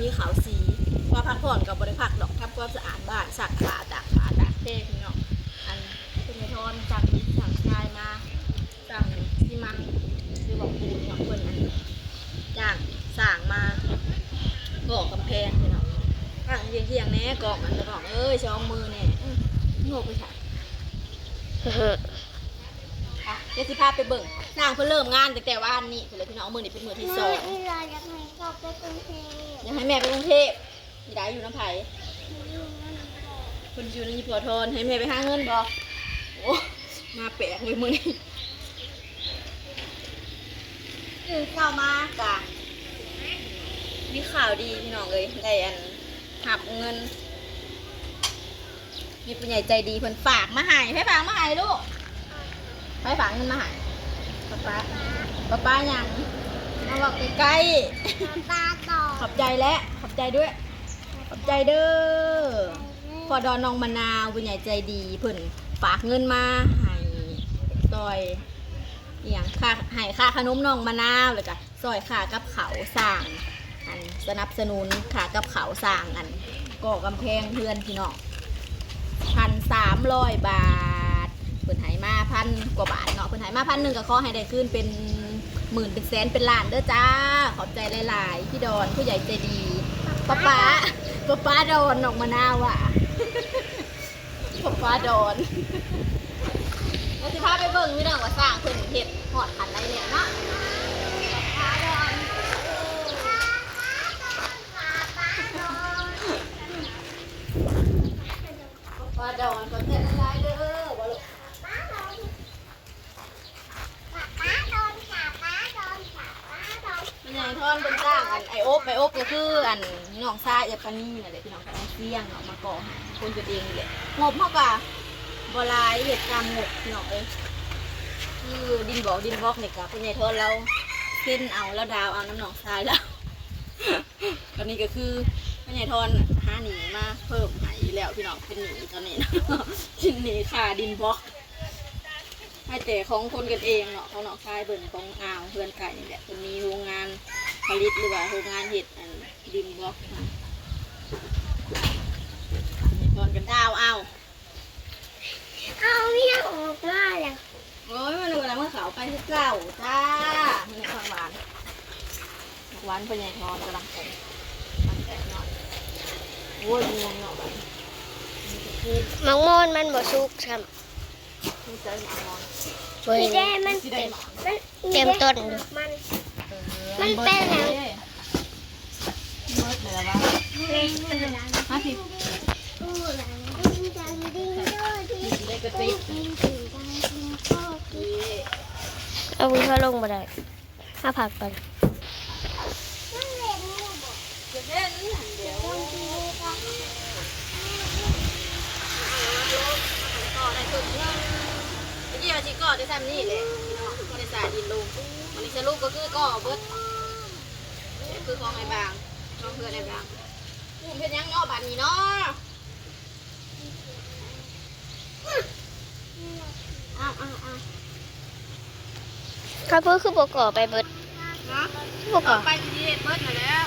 มีขาวสีว่าพักผ่อนกับบริพักดอกทำความสะอาดบ้านสักขาตากผ้าตากเท่พี่น้องอันคุณยายทอนสั่งดิสั่งชายมาสั่งที่มันคือบอกปูนของคนนั้นจ้างสั่งมาก่อกำแพงพี่น้องตั้งเที่ยงแน่กล่องอันจะกล่องช่องมือแน่โง่ไปค่ะเดี๋ยวสิพาไปเบิ่งนางเพิ่งเริ่มงานแต่ว่านี่เป็นเลยพี่น้องมือนี่เป็นมือที่2อยากให้กลับไปกรุงเทพอยากให้แม่ไปกรุงเทพยี่ได้อยู่น้ำไผ่คนอยู่ในยี่ปัวทนให้แม่ไปหาเงินบอกโอ้มาแปลกเลยมือนี่ตื่นเข้ามากะมีข่าวดีพี่น้องเลยได้อันหับเงินมีผู้ใหญ่ใจดีเพิ่นฝากมาให้ให้ฝากมาให้ลูกให้ฝากเงินมาให้ป้ายังมาบอกใกล้ๆ ป้าต่อขอบใจและขอบใจด้วยขอบใจเด้อพอดอนน้องมะนาวผู้ใหญ่ใจดีเพิ่นฝากเงินมาให้ซอยอย่างค่าให้ค่าขนมน้องมะนาวเลยก็ซอยค่ากับเขาสร้างอันสนับสนุนค่ากับเขาสร้างอันก่อกำแพงเพื่อนพี่น้อง1,300 บาทเพิ่นให้มา1,000 กว่าบาทเนาะเพิ่นให้มา1,000ก็ขอให้ได้คืนเป็นหมื่นเป็นแสนเป็นล้านเด้อจ้าขอบใจหลายๆพี่ดอนผู้ใหญ่ใจดีป้าดอนออกมานาวอ่ะป้าดอนแล้วสิพาไปเบิ่งพี่น้องว่าสร้างเพิ่นเฮ็ดฮอดคันใดเนี่ยเนาะป้าดอนขอบใจหลายๆเด้อบ่ลูกเป็นไงทอนเป็นจ้างอันไอโอ๊บก็คืออันน้องชายปานี่นั่นแหละพี่น้องกันเสี่ยงเนาะมาก่อคนกันเองนี่แหละงบเท่ากับบ่หลายเหตุการณ์งบพี่น้องคือดินบล็อกนี่กับเป็นไงทอนเราเส้นเอาแล้วดาวเอาน้ำหนองชายแล้วตอนนี้ก็คือเป็นไงทอนหาหนีมาเพิ่มหายแล้วพี่น้องเป็นหนีตอนนี้ชิ้นหนีค่าดินบล็อกให้แต่ของคนกันเองเนาะของน้องชายเบิ่งของอ่าวเพื่อนไก่นี่แหละคนมีโรงงานผลิตหรือว่าโรงงานเห็ดดินบล็อกตอนกันดาวเอาไม่ออกมาแล้วโอ้ยมันเวลาเมื่อเขาไปที่เก้าจ้ามันในความหวานหวานเป็นไงทอนกำลังผมมันแตกหน่อยโอ้ยงงเนาะมังมอนมันบ่สุกซ้ำมีใจหมอนสีแดงมันเต็มต้นมันเป็นแล้วเมื่อไหร่ละมาสิได้กระติกเอาวิเขาลงมาได้ถ้าผักก่อนเกี่ยวจีก่อได้ทำนี่เลยก็ได้สายดินลงมันจะลูกก็คือก่อเบิดคือของไอ้บางน้องเพื่อนไอ้บางเพื่อนยังเนาะบ้านนี้เนาะข้าวเพื่อคือประกอบไปเบิดนะประกอบไปดีเบิดมาแล้ว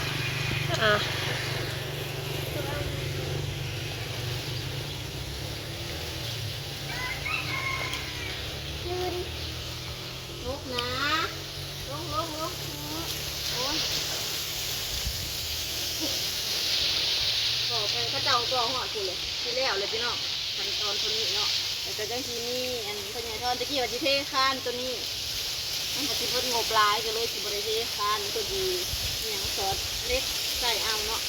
ลุกนะลุกโอ้ยก่อไปข้าเจ้าก่อหอดกูเลยที่แล้วเลยพี่น้องขั้นตอนตัวนี้เนาะแต่จะจังทีนี่อันพญายทอนตะกี้ว่าจีเทข้านตัวนี้มันจะเพิ่งงบลายก็เลยจีบริเทข้านตัวดีอย่างซอสเล็กใส่เอาเนาะ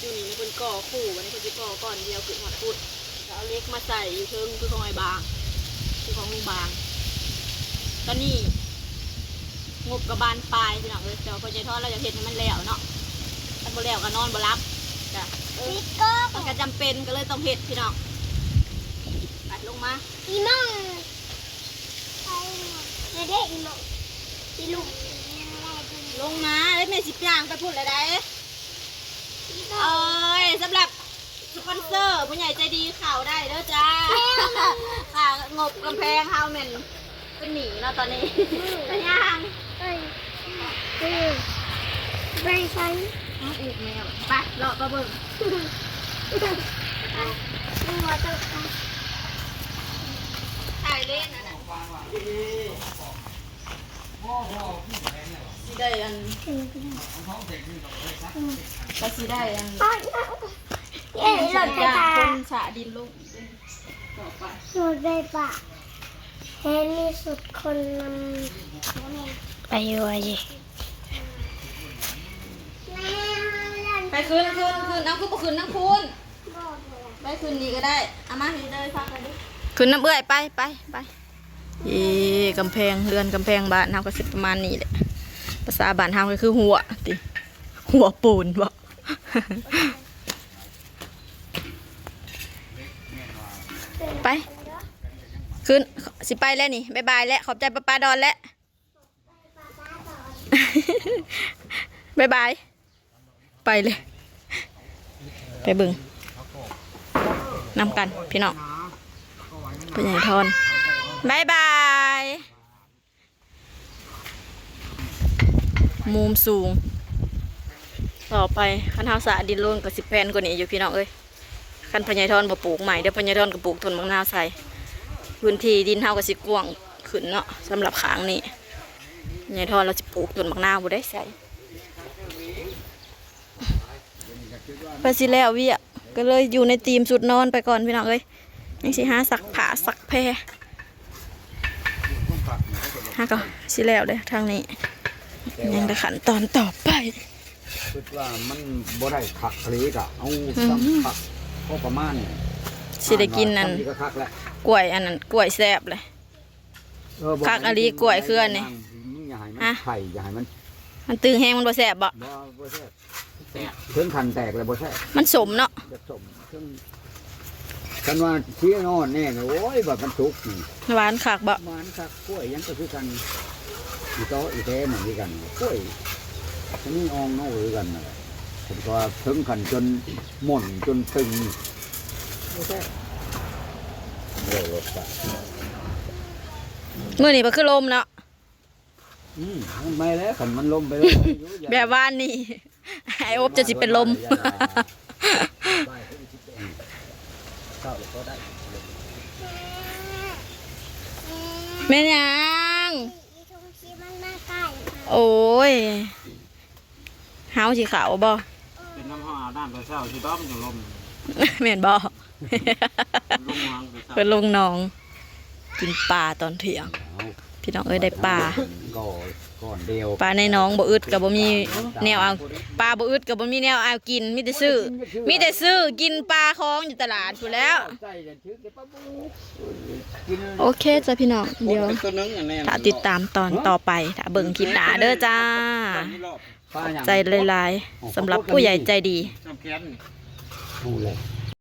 ดูนี่คนก่อคู่วันนี้คนจะก่อก่อนเดียวคือหอดพุดเอาเล็กมาใส่อยู่เทิงคือของไอ้บางคือของลุงบางตอนนี้งบกระบาลปลายพี่น้องเลยเจ้าพญายทอนเราจะเห็นให้มันแล้วเนาะมันบ่แล้วก็นอนบ่รับจ้ะมันก็จำเป็นก็เลยต้องเห็ดพี่น้องปัดลงมาอีมองไปเด็กอีมองอีลูกลงมาได้แม่10 อย่างไปพูดอะไรได้สำหรับสปอนเซอร์ผู้ใหญ่ใจดีข่าวได้เด้อจ้าค่ะงบกำแพงเฮาแมนเป็นหนีเนาะตอนนี้เป็นยัง ไปใช้ เอาอูกแมวไปเลาะก็เบิ่ง หัวตก ถ่ายเล่นอันนั้นสิได้อันก็สิได้อัน เย้หล่นไป จาก ตา คนสะดินลงต่อไป หล่นไปปะเห็นมีสุดคนนำไปอยู่ไอ้ ไปคืนน้ำก็คืนน้ำคุณไปคืนนี้ก็ได้เอามาให้เลยพักกันดิคืนน้ำเอื้อยไปกำแพงเรือนกำแพงบ้านเฮาก็สิประมาณนี้แหละภาษาบ้านเฮาก็คือหัวติหัวปูนบ่ ไปคืนสิไปแล้วนี่บ๊ายบายแล้วขอบใจป้าดอนแล้ว บ๊ายบายไปเลยไปเบิ่งนำกันพี่น้องเป็นใหญ่ทอนบายบายมุมสูงต่อไปคันเท้าสะดินโลนกับ10 แผ่นกว่านี้อยู่พี่น้องเอ้ยคันพญายทอนบ่ปลูกใหม่เดี๋ยวพญายทอนก็ปลูกต้นมะนาวใส่พื้นที่ดินเท้ากับสิกว้างขึ้นเนาะสำหรับขางนี้พญายทอนเราจะปลูกต้นมะนาวบ่ได้ใส่ไปสิแล้ววิอ่ะก็เลยอยู่ในทีมสุดนอนไปก่อนพี่น้องเอ้ยยังสิหาสักผ้าสักแพรฮะก็สิแล้วเลยทางนี้ยังได้ขั้นตอนต่อไป คิดว่ามันบ่ได้คักเลยกะเอาซ้ำคักก็ประมาณ สิได้กินนั่น ซ้ำก็คักแล้ว กล้วยอันนั้นกล้วยแซ่บเลย คักอะลีกล้วยเครือนี่ มึงอย่าให้มัน ฮะ ไข่อย่าให้มัน มันตึงแห้งมันบ่แซ่บบ่ บ่แซ่บเครื่องคันแตกเลยบ่แซ่บ มันสมเนาะ จะสมเครื่องคันว่าเชี่ยนอนแน่เลยโอ้ยแบบมันสุกนี่ หวานคักบ่ มันคักกล้วยยังก็คือกันอีโตอีเต้เหมือนกันกล้วยอันนี้อองโน่คือกันนั่นแหละผมก็เครื่องคันจนหม่นจนตึงบ่แซ่บเดี๋ยวรถไป มื้อนี้บ่คือลมเนาะ มันไม่แล้วขันมันลมไปแล้ว แบบว่านนี่ ไอ้อบจะสิเป็นลม แม่นยัง โอ้ยเฮาสิขาวบ่ เป็นน้ำห้องอาบน้ำไปเช้าที่ต้อมจะลม แม่นบ่ ลงวางไปเช้า เพิ่นลงหนองกินปลาตอนเที่ยง พี่น้องเอ้ยได้ปลา ก่อนเดียว ปลาในหนองบ่อึดก็บ่มีแนวเอาปลาบ่อึดก็บ่มีแนวเอากินมีแต่ซื้อกินปลาคลองอยู่ตลาดพู้นแล้ว ใส่เดี๋ยวถือเก็บปลาบูกิน โอเคจ้ะพี่น้องเดี๋ยว ตัวนึงอย่างนี้ ถ้าติดตามตอนต่อไปถ้าเบิ่งคลิปหน้าเด้อจ้า ปลาอย่าง ใจหลายๆสำหรับผู้ใหญ่ใจดี น้ำแกน ดูเลย